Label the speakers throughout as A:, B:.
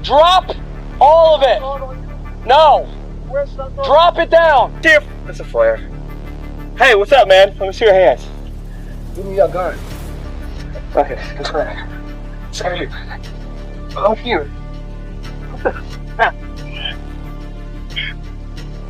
A: Drop all of it. No. Drop it down. That's a flare. Hey, what's up, man? Let me see your hands.
B: Give me your gun.
A: Okay, that's right.
B: Sorry. Oh, here.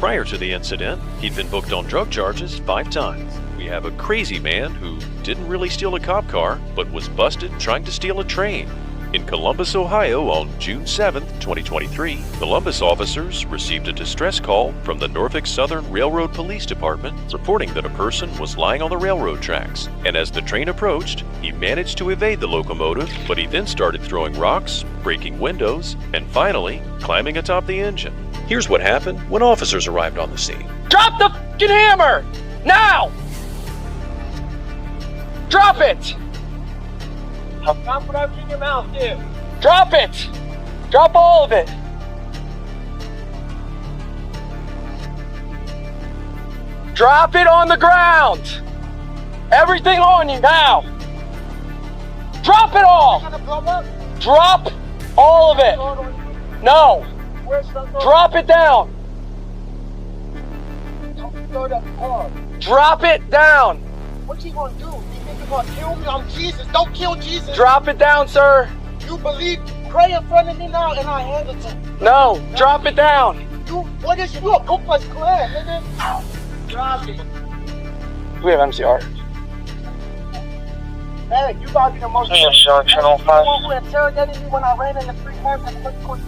C: Prior to the incident, he'd been booked on drug charges 5 times. We have a crazy man who didn't really steal a cop car, but was busted trying to steal a train. In Columbus, Ohio on June 7, 2023, Columbus officers received a distress call from the Norfolk Southern Railroad Police Department reporting that a person was lying on the railroad tracks. And as the train approached, he managed to evade the locomotive, but he then started throwing rocks, breaking windows, and finally climbing atop the engine. Here's what happened when officers arrived on the scene.
A: Drop the fucking hammer! Now! Drop it!
B: Drop whatever in your mouth, dude.
A: Drop it! Drop all of it! Drop it on the ground! Everything on you now! Drop it all! Drop all of it! No! Drop it down! Drop it down!
B: What you gonna do? You think you're gonna kill me? I'm Jesus. Don't kill Jesus.
A: Drop it down, sir!
B: You believe? Pray in front of me now and I hand it to you.
A: No! Drop it down!
B: You, what is you? A Ku Klux Klan, nigga. Drop it.
A: We have MCR.
B: Hey, you gotta be the most.
D: Yeah, sure, Channel 5.
B: You who interrogated me when I ran in the 3 times and quick.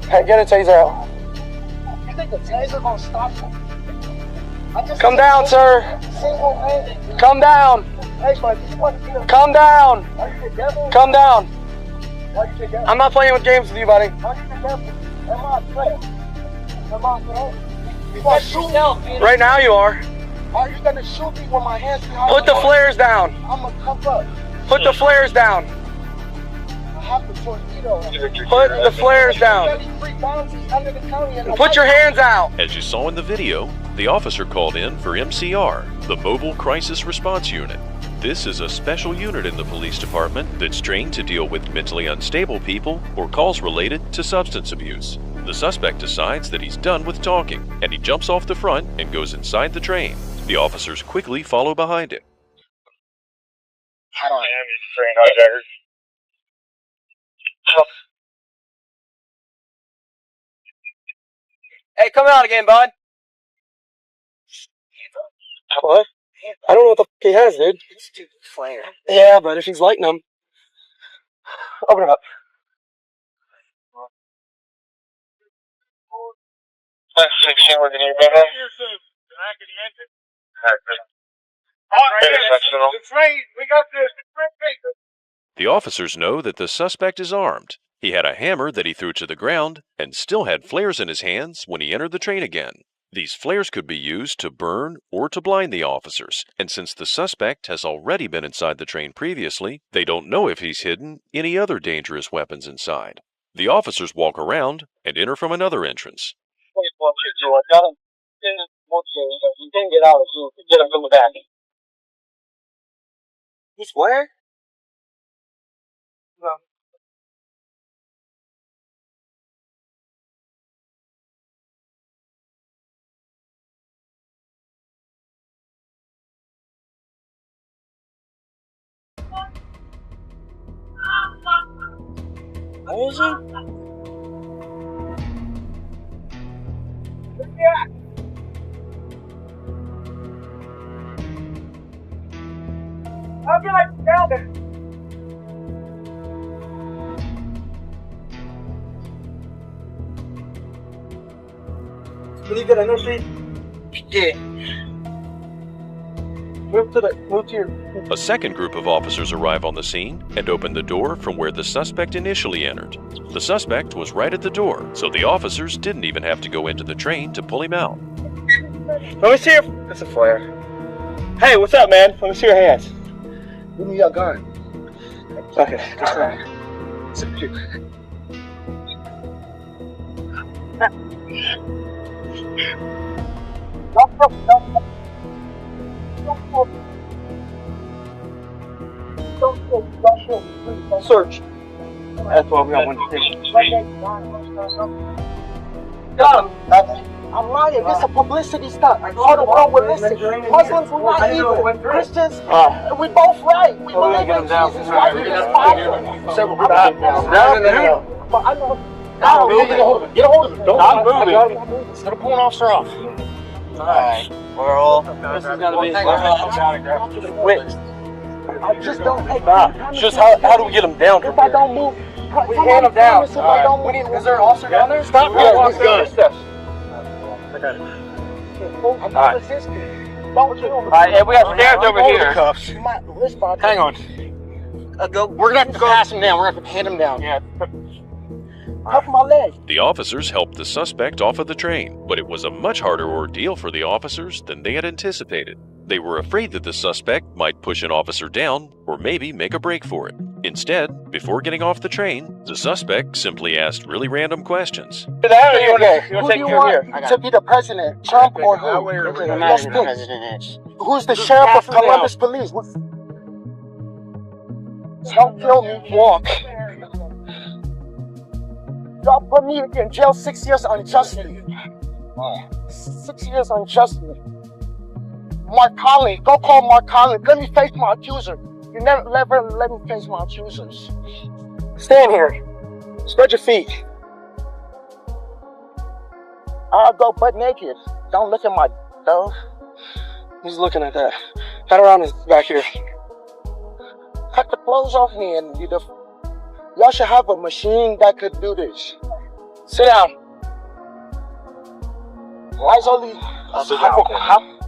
A: Hey, get a taser out.
B: You think the taser gonna stop you?
A: Come down, sir!
B: Single-handed.
A: Come down!
B: Hey, buddy, you want to
A: Come down!
B: Are you the devil?
A: Come down!
B: Are you the devil?
A: I'm not playing with games with you, buddy.
B: Are you the devil? Am I playing? Am I playing? You gonna shoot me?
A: Right now you are.
B: Are you gonna shoot me with my hands behind
A: Put the
B: my back?
A: flares down.
B: I'm gonna cuff up.
A: Put the flares down.
B: I have the torpedo.
A: Put the flares down.
B: 33 bounties under the county and
A: Put your hands out.
C: As you saw in the video, the officer called in for MCR, the Mobile Crisis Response Unit. This is a special unit in the police department that's trained to deal with mentally unstable people or calls related to substance abuse. The suspect decides that he's done with talking, and he jumps off the front and goes inside the train. The officers quickly follow behind him.
D: I don't am you train hijackers.
A: Hey, come out again, bud. What? I don't know what the fuck he has, dude.
B: It's too flare.
A: Yeah, but if he's lighting them. Open it up.
D: That's 16 with the new brother.
C: The officers know that the suspect is armed. He had a hammer that he threw to the ground and still had flares in his hands when he entered the train again. These flares could be used to burn or to blind the officers, and since the suspect has already been inside the train previously, they don't know if he's hidden any other dangerous weapons inside. The officers walk around and enter from another entrance.
D: You can get out if you get him from the back.
A: He's where? No. Where is he?
B: I'll be like down there.
A: Did you get an street?
B: Yeah.
A: Move to your.
C: A second group of officers arrive on the scene and open the door from where the suspect initially entered. The suspect was right at the door, so the officers didn't even have to go into the train to pull him out.
A: Let me see your. That's a flare. Hey, what's up, man? Let me see your hands.
B: Give me your gun.
A: Okay, that's right.
B: Search.
D: That's why we don't want to take.
B: Got him. I'm lying. This is a publicity stunt. All the world will listen. Muslims, we're not evil. Christians, we both right. We believe in Jesus. Why we just follow him?
D: No.
B: But I know.
D: Get a hold of it. Stop moving. Get a police officer off. Alright. We're all. This is gonna be.
B: Wait. I just don't. Hey,
A: Just how do we get him down
B: if I don't move,
D: We hand him down.
B: If I don't move,
D: Is there an officer down there? Stop.
B: Yeah,
D: He's good.
B: I'm not resisting. Don't you?
D: Alright, and we got stairs over here.
B: My wrist box.
D: Hang on. We're gonna have to pass him down. We're gonna have to hand him down. Yeah.
B: Cuff my leg.
C: The officers helped the suspect off of the train, but it was a much harder ordeal for the officers than they had anticipated. They were afraid that the suspect might push an officer down or maybe make a break for it. Instead, before getting off the train, the suspect simply asked really random questions.
B: Who do you want to be the president? Trump or who? Let's think. Who's the sheriff of Columbus Police? Don't kill me. Walk. Y'all put me in jail 6 years unjustly. 6 years unjustly. Mark Collins, go call Mark Collins. Let me face my accuser. You never let me face my accusers. Stand here. Spread your feet. I'll go butt naked. Don't look at my though.
A: Who's looking at that? Pat around his back here.
B: Cut the clothes off me and y'all should have a machine that could do this.
A: Sit down.
B: Why is only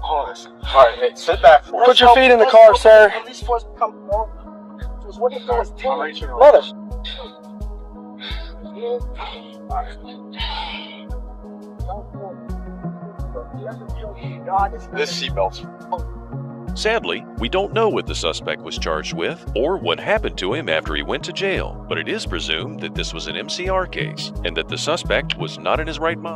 D: Alright, hey, sit back.
A: Put your feet in the car, sir.
B: Police force come forward. What if there was 10?
A: Let us.
D: This seatbelt.
C: Sadly, we don't know what the suspect was charged with or what happened to him after he went to jail, but it is presumed that this was an MCR case and that the suspect was not in his right mind.